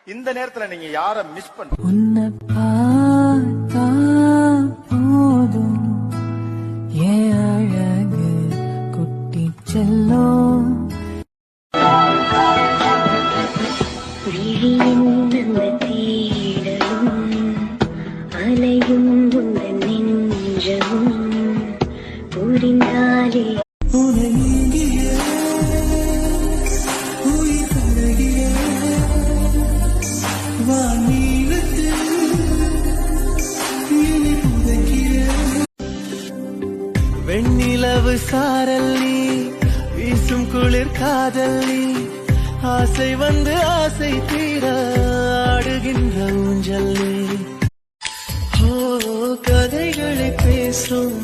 இந்த நேரத்துல நீங்க யார மிஸ் பண்றீங்க? உன்னை பார்த்தா போதும் ஏன் அழகு குட்டி செல்லும் விழியின் அந்த தேடலும் அலையும் உந்தன் நெஞ்சமும் புரிந்தாலே வெண்ணிலவு சாரல்லி வீசும் குளிர் காதல்லி ஆசை வந்து ஆசை தீர ஆடுகின்ற ஊஞ்சல்லி கதைகளை பேசும்